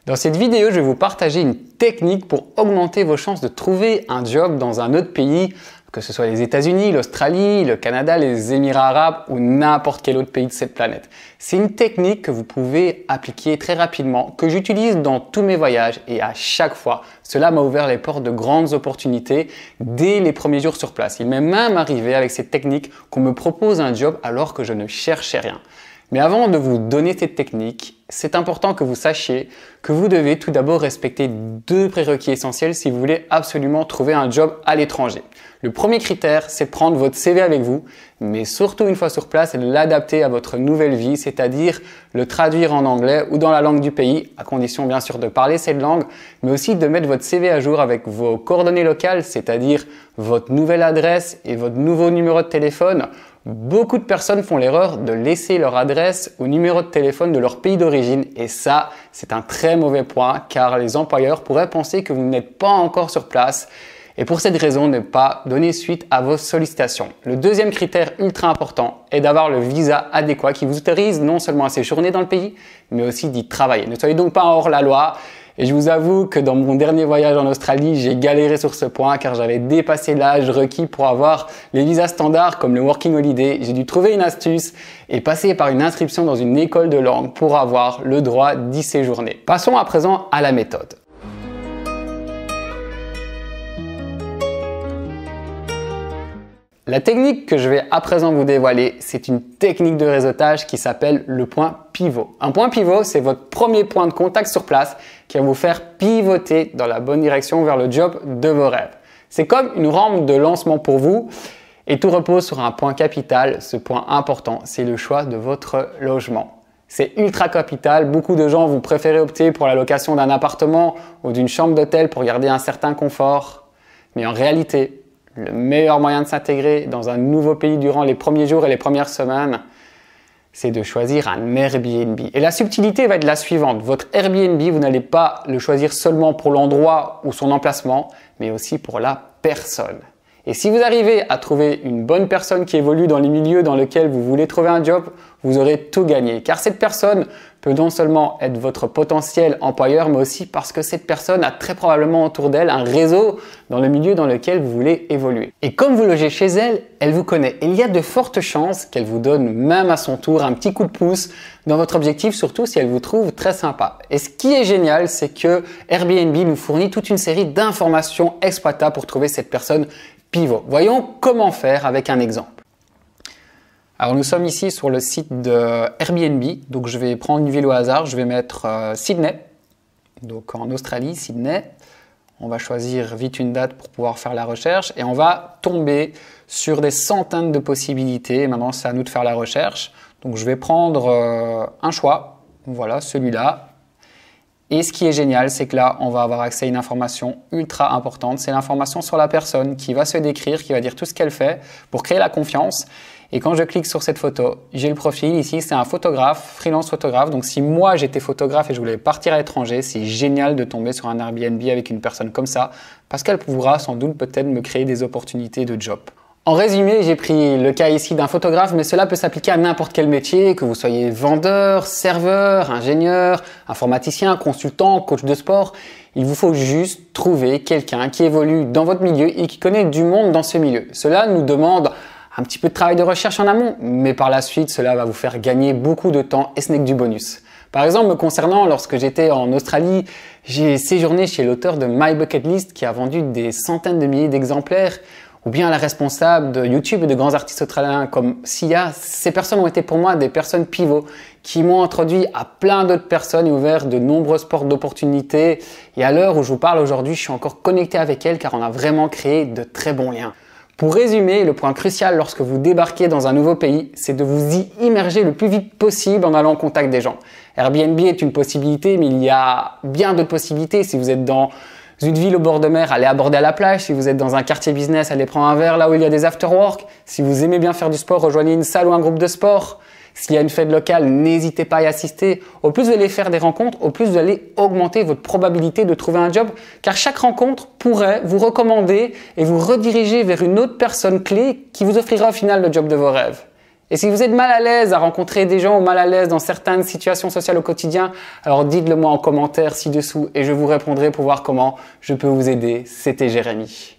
Dans cette vidéo, je vais vous partager une technique pour augmenter vos chances de trouver un job dans un autre pays, que ce soit les États-Unis, l'Australie, le Canada, les Émirats arabes ou n'importe quel autre pays de cette planète. C'est une technique que vous pouvez appliquer très rapidement, que j'utilise dans tous mes voyages et à chaque fois, cela m'a ouvert les portes de grandes opportunités dès les premiers jours sur place. Il m'est même arrivé avec cette technique qu'on me propose un job alors que je ne cherchais rien. Mais avant de vous donner cette technique, c'est important que vous sachiez que vous devez tout d'abord respecter deux prérequis essentiels si vous voulez absolument trouver un job à l'étranger. Le premier critère, c'est de prendre votre CV avec vous, mais surtout une fois sur place, l'adapter à votre nouvelle vie, c'est-à-dire le traduire en anglais ou dans la langue du pays, à condition bien sûr de parler cette langue, mais aussi de mettre votre CV à jour avec vos coordonnées locales, c'est-à-dire votre nouvelle adresse et votre nouveau numéro de téléphone. Beaucoup de personnes font l'erreur de laisser leur adresse ou numéro de téléphone de leur pays d'origine et ça, c'est un très mauvais point car les employeurs pourraient penser que vous n'êtes pas encore sur place et pour cette raison, ne pas donner suite à vos sollicitations. Le deuxième critère ultra important est d'avoir le visa adéquat qui vous autorise non seulement à séjourner dans le pays, mais aussi d'y travailler. Ne soyez donc pas hors la loi. Et je vous avoue que dans mon dernier voyage en Australie, j'ai galéré sur ce point car j'avais dépassé l'âge requis pour avoir les visas standards comme le Working Holiday. J'ai dû trouver une astuce et passer par une inscription dans une école de langue pour avoir le droit d'y séjourner. Passons à présent à la méthode. La technique que je vais à présent vous dévoiler, c'est une technique de réseautage qui s'appelle le point pivot. Un point pivot, c'est votre premier point de contact sur place qui va vous faire pivoter dans la bonne direction vers le job de vos rêves. C'est comme une rampe de lancement pour vous et tout repose sur un point capital. Ce point important, c'est le choix de votre logement. C'est ultra capital. Beaucoup de gens vont préférer opter pour la location d'un appartement ou d'une chambre d'hôtel pour garder un certain confort. Mais en réalité, le meilleur moyen de s'intégrer dans un nouveau pays durant les premiers jours et les premières semaines, c'est de choisir un Airbnb. Et la subtilité va être la suivante. Votre Airbnb, vous n'allez pas le choisir seulement pour l'endroit ou son emplacement, mais aussi pour la personne. Et si vous arrivez à trouver une bonne personne qui évolue dans les milieux dans lesquels vous voulez trouver un job, vous aurez tout gagné. Car cette personne peut non seulement être votre potentiel employeur, mais aussi parce que cette personne a très probablement autour d'elle un réseau dans le milieu dans lequel vous voulez évoluer. Et comme vous logez chez elle, elle vous connaît. Et il y a de fortes chances qu'elle vous donne même à son tour un petit coup de pouce dans votre objectif, surtout si elle vous trouve très sympa. Et ce qui est génial, c'est que Airbnb nous fournit toute une série d'informations exploitables pour trouver cette personne pivot. Voyons comment faire avec un exemple. Alors nous sommes ici sur le site de Airbnb, donc je vais prendre une ville au hasard, je vais mettre Sydney, donc en Australie, Sydney. On va choisir vite une date pour pouvoir faire la recherche et on va tomber sur des centaines de possibilités. Maintenant c'est à nous de faire la recherche, donc je vais prendre un choix, voilà celui-là. Et ce qui est génial, c'est que là, on va avoir accès à une information ultra importante. C'est l'information sur la personne qui va se décrire, qui va dire tout ce qu'elle fait pour créer la confiance. Et quand je clique sur cette photo, j'ai le profil ici, c'est un photographe, freelance photographe. Donc si moi j'étais photographe et je voulais partir à l'étranger, c'est génial de tomber sur un Airbnb avec une personne comme ça parce qu'elle pourra sans doute peut-être me créer des opportunités de job. En résumé, j'ai pris le cas ici d'un photographe, mais cela peut s'appliquer à n'importe quel métier, que vous soyez vendeur, serveur, ingénieur, informaticien, consultant, coach de sport. Il vous faut juste trouver quelqu'un qui évolue dans votre milieu et qui connaît du monde dans ce milieu. Cela nous demande un petit peu de travail de recherche en amont, mais par la suite, cela va vous faire gagner beaucoup de temps et ce n'est que du bonus. Par exemple, me concernant, lorsque j'étais en Australie, j'ai séjourné chez l'auteur de My Bucket List qui a vendu des centaines de milliers d'exemplaires, ou bien la responsable de YouTube et de grands artistes australiens comme Sia. Ces personnes ont été pour moi des personnes pivots qui m'ont introduit à plein d'autres personnes et ouvert de nombreuses portes d'opportunités. Et à l'heure où je vous parle aujourd'hui, je suis encore connecté avec elles car on a vraiment créé de très bons liens. Pour résumer, le point crucial lorsque vous débarquez dans un nouveau pays, c'est de vous y immerger le plus vite possible en allant au contact des gens. Airbnb est une possibilité, mais il y a bien d'autres possibilités. Si vous êtes dans une ville au bord de mer, allez aborder à la plage. Si vous êtes dans un quartier business, allez prendre un verre là où il y a des after-work. Si vous aimez bien faire du sport, rejoignez une salle ou un groupe de sport. S'il y a une fête locale, n'hésitez pas à y assister. Au plus vous allez faire des rencontres, au plus vous allez augmenter votre probabilité de trouver un job, car chaque rencontre pourrait vous recommander et vous rediriger vers une autre personne clé qui vous offrira au final le job de vos rêves. Et si vous êtes mal à l'aise à rencontrer des gens ou mal à l'aise dans certaines situations sociales au quotidien, alors dites-le moi en commentaire ci-dessous et je vous répondrai pour voir comment je peux vous aider. C'était Jérémy.